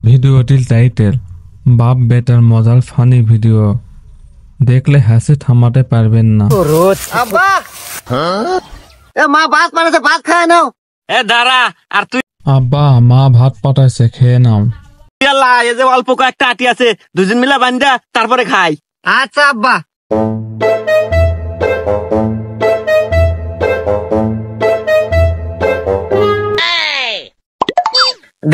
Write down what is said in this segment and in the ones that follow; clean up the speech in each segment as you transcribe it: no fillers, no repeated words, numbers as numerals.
ভিডিওটির টাইটেল বাপ বেটার মজার ফানি ভিডিও, দেখলে হাসি থামাতে পারবেন না। আব্বা মা ভাত পাঠাচ্ছে, ভাত খায় নাও। দাঁড়া, আর তুই আব্বা মা ভাত পাঠাইছে, খেয়ে নাও। এই যে অল্প কয়েকটা আটি আছে, দুজন মিলে বান্ধা তারপরে খাই। আচ্ছা আব্বা।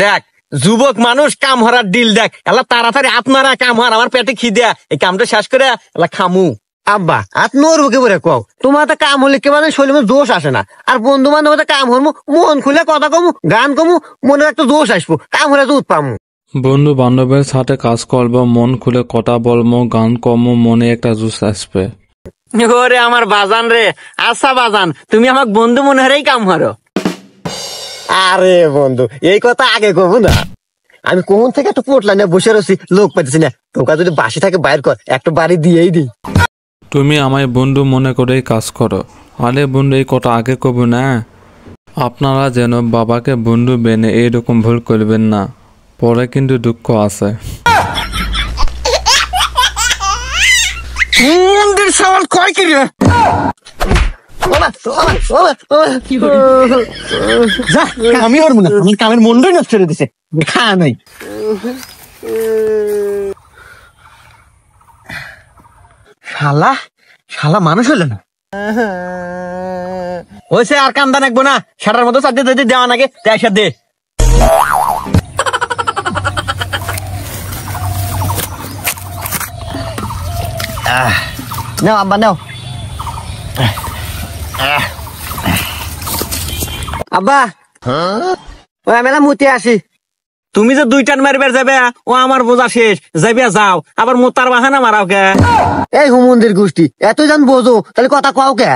দেখ যুবক মানুষ কাম হরার ডিল দেখ, এলা তাড়াতাড়ি আপনারা কাম হর, আমার পেটে খিদে, এই কামটা শেষ করে এলা খামু। আব্বা আত নড়বো কে বলে কও, তোমার তো কাম হলে কেবল শরীরে জোশ আসে না, আর বন্ধু বান্ধব কাম হরমু, মন খুলে কথা কমু, গান কমু, মনে একটা জোশ আসবো, কাম হলে দুধ পামু। বন্ধু বান্ধবের সাথে কাজ করবো, মন খুলে কথা বলবো, গান কমো, মনে একটা জুস আসবে। ওরে আমার বাজান রে, আচ্ছা বাজান তুমি আমার বন্ধু মনে হরেই কাম হরো। আরে বন্ধু এই কথা আগে কবু না, আমি কোন থেকে একটু পোটলা নিয়ে বসে রয়েছি, লোক পাইতেছি না, তোকা যদি বাসি থাকে বাইর কর, একটা বাড়ি দিয়েই দিই। তুমি আমায় বন্ধু মনে করেই কাজ করো। আরে বন্ধু এই কথা আগে কব না। আপনারা যেন বাবাকে বন্ধু বেনে এইরকম ভুল করবেন না, পরে কিন্তু দুঃখ আছে। মন্দির সওয়াল কয় কি রে? আমি হরবো না, আমার কামের মনটাই নষ্ট করে দিছে, খাওয়া নাই। শালা শালা মানুষ হলো না, হয়েছে আর কান্দা নাকবো না, সেটার মতো চারটে যদি দেওয়া নাকি তাই দে। নাও আব্বা নাও। আব্বা ওই আমি মুতে আসি। তুমি যে 2 টান মারবার যাবে, ও আমার বোঝা শেষ, যাইবে যাও, আবার মোতার বাহানা মারাও কে? এই হুমন্দির গোষ্ঠী এত জান বোঝো, তাহলে কথা কও কে?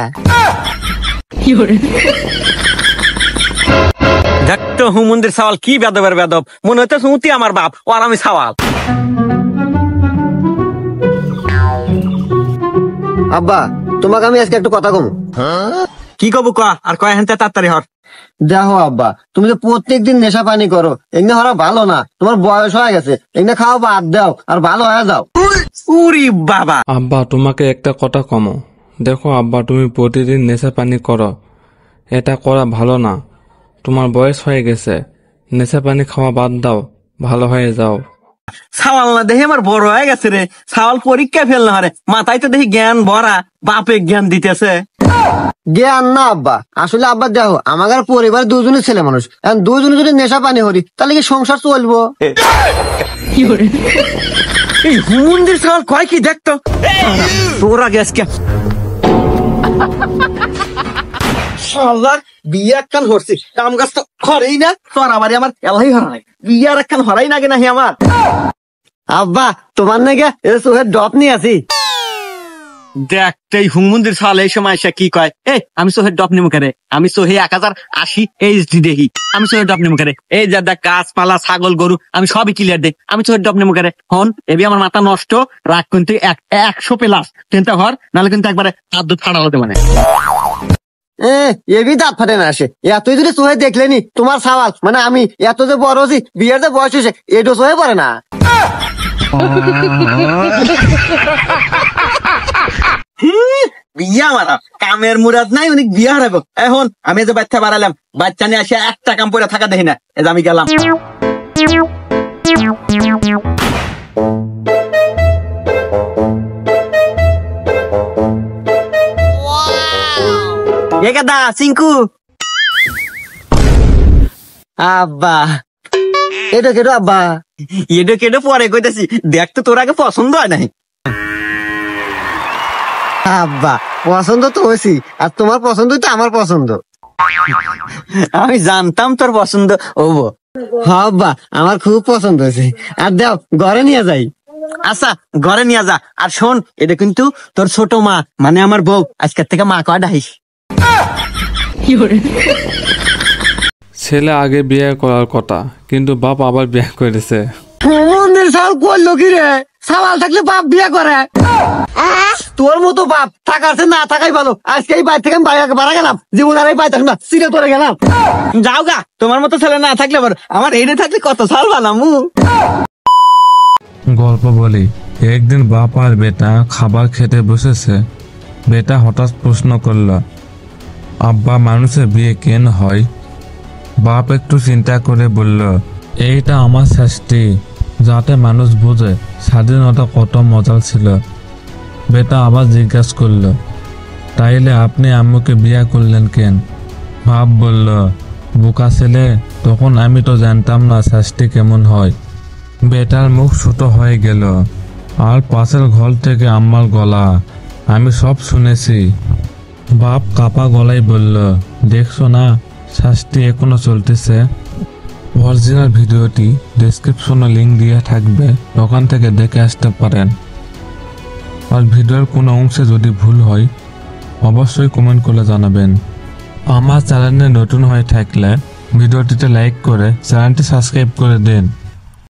দেখ তো হুমন্দির সওয়াল কি বেদবের বেদব, মনে হচ্ছে সুতি আমার বাপ ও আর আমি সওয়াল। আব্বা তোমাকে আমি আজকে একটু কথা কমু। কি কব ক, আর কয় হেনতে তাড়াতাড়ি হর। দেখো আব্বা, তুমি তো প্রত্যেকদিন নেশা পানি করো, এগুলো হরা ভালো না, তোমার বয়স হয়ে গেছে, এগুলো খাও বাদ দাও আর ভালো হয়ে যাও। উরি বাবা। আব্বা তোমাকে একটা কথা কমো, দেখো আব্বা তুমি প্রতিদিন নেশা পানি করো, এটা করা ভালো না। তোমার বয়স হয়ে গেছে, নেশা পানি খাওয়া বাদ দাও, ভালো হয়ে যাও। সওয়াল না দেখি আমার বড় হয়ে গেছে রে, সওয়াল পরীক্ষা ফেল না হরে, মাথায় তো দেখি জ্ঞান ভরা, বাপে জ্ঞান দিতেছে। জ্ঞান না আব্বা, আসলে আব্বা দেখো আমার পরিবার দুজনের ছেলে মানুষ, এখন দুজনে যদি নেশা পানি হরি তাহলে কি সংসার চলবো? এই হুমন্দির সওয়াল কয় কি দেখতো, তোর আগে আজকে শালার বিয়ে একখান হরছি, কাম গাছ তো হরেই না, তোর আবার আমার এলাই হরাই, বিয়ে আর একখান হরাই না গে নাহি আমার। আব্বা তোমার নাকি চোখের ডপ নিয়ে আছি। দেখতেই হুমন্দির সওয়াল এই সময় এসে কি কয়, এই আমি সোহের ডপ নিমু করে, আমি সোহে 1080 HD দেখি, আমি সোহের ডপ নিমু করে, এই যা দেখ গাছপালা ছাগল গরু আমি সবই ক্লিয়ার দেখ, আমি সোহের ডপ নিমু করে। হন এবি আমার মাথা নষ্ট, রাগ কিন্তু 100 প্লাস, চিন্তা কর, নাহলে কিন্তু একবারে হাত দুধ ফাড়া হতে মানে। এবি দাঁত ফাটে না আসে, এতই যদি চোহে দেখলেনি তোমার সওয়াল, মানে আমি এত যে বড় হচ্ছি, বিয়ের যে বয়স হয়েছে এটো চোহে পড়ে না। বিয়া মারা কামের মুরাদ নাই, উনি বিয়া হারাবো। এখন আমি যে বাচ্চা বাড়ালাম, বাচ্চা নিয়ে আসে একটা কাম করে থাকা দেখি না, এই যে আমি গেলাম। দা চিঙ্কু আব্বা এটা কেটো আব্বা? এটা কেটে পরে কইতেছি, দেখ তো তোর আগে পছন্দ হয় নাই। আব্বা পছন্দ তো হয়েছি, আর তোমার পছন্দ তো আমার পছন্দ। আমি জানতাম তোর পছন্দ হবো। হ্যাঁ আব্বা আমার খুব পছন্দ হয়েছে, আর দাও ঘরে নিয়ে যাই। আচ্ছা ঘরে নিয়ে যা, আর শোন এটা কিন্তু তোর ছোট মা, মানে আমার বউ, আজকের থেকে মা কয় ডাকিস। ছেলে আগে বিয়ে করার কথা, কিন্তু বাপ আবার বিয়ে করেছে। মন্দির সাল করলো কি রে, সওয়াল থাকলে বাপ বিয়ে করে। তোর মতো বাপ থাকার চেয়ে না থাকাই ভালো। আজকে এই বাড়ি থেকে আমি বাড়া গেলাম, জীবন আর এই বাড়ি থাক না, সিরে তোরে গেলাম। যাও গা, তোমার মতো ছেলে না থাকলে আবার আমার এনে থাকলে কত সাল বানামু। গল্প বলি, একদিন বাপ আর বেটা খাবার খেতে বসেছে। বেটা হঠাৎ প্রশ্ন করল, আব্বা মানুষের বিয়ে কেন হয়? বাপ একটু চিন্তা করে বলল, এইটা আমার শাস্তি, যাতে মানুষ বোঝে স্বাধীনতা কত মজার ছিল। বেটা আবার জিজ্ঞাসা করল, তাইলে আপনি আম্মুকে বিয়ে করলেন কেন? বাপ বলল, বোকা ছেলে, তখন আমি তো জানতাম না শাস্তি কেমন হয়। বেটার মুখ ছোট হয়ে গেল, আর পাশের ঘর থেকে আম্মার গলা, আমি সব শুনেছি। বাপ কাপা গলায় বলল, দেখছো না, শাস্তি এখনো চলতেছে। অরিজিনাল ভিডিওটি ডেসক্রিপশনে লিঙ্ক দিয়ে থাকবে, ওখান থেকে দেখে আসতে পারেন। আর ভিডিওর কোনো অংশে যদি ভুল হয় অবশ্যই কমেন্ট করে জানাবেন। আমার চ্যানেলে নতুন হয়ে থাকলে ভিডিওটিতে লাইক করে চ্যানেলটি সাবস্ক্রাইব করে দিন।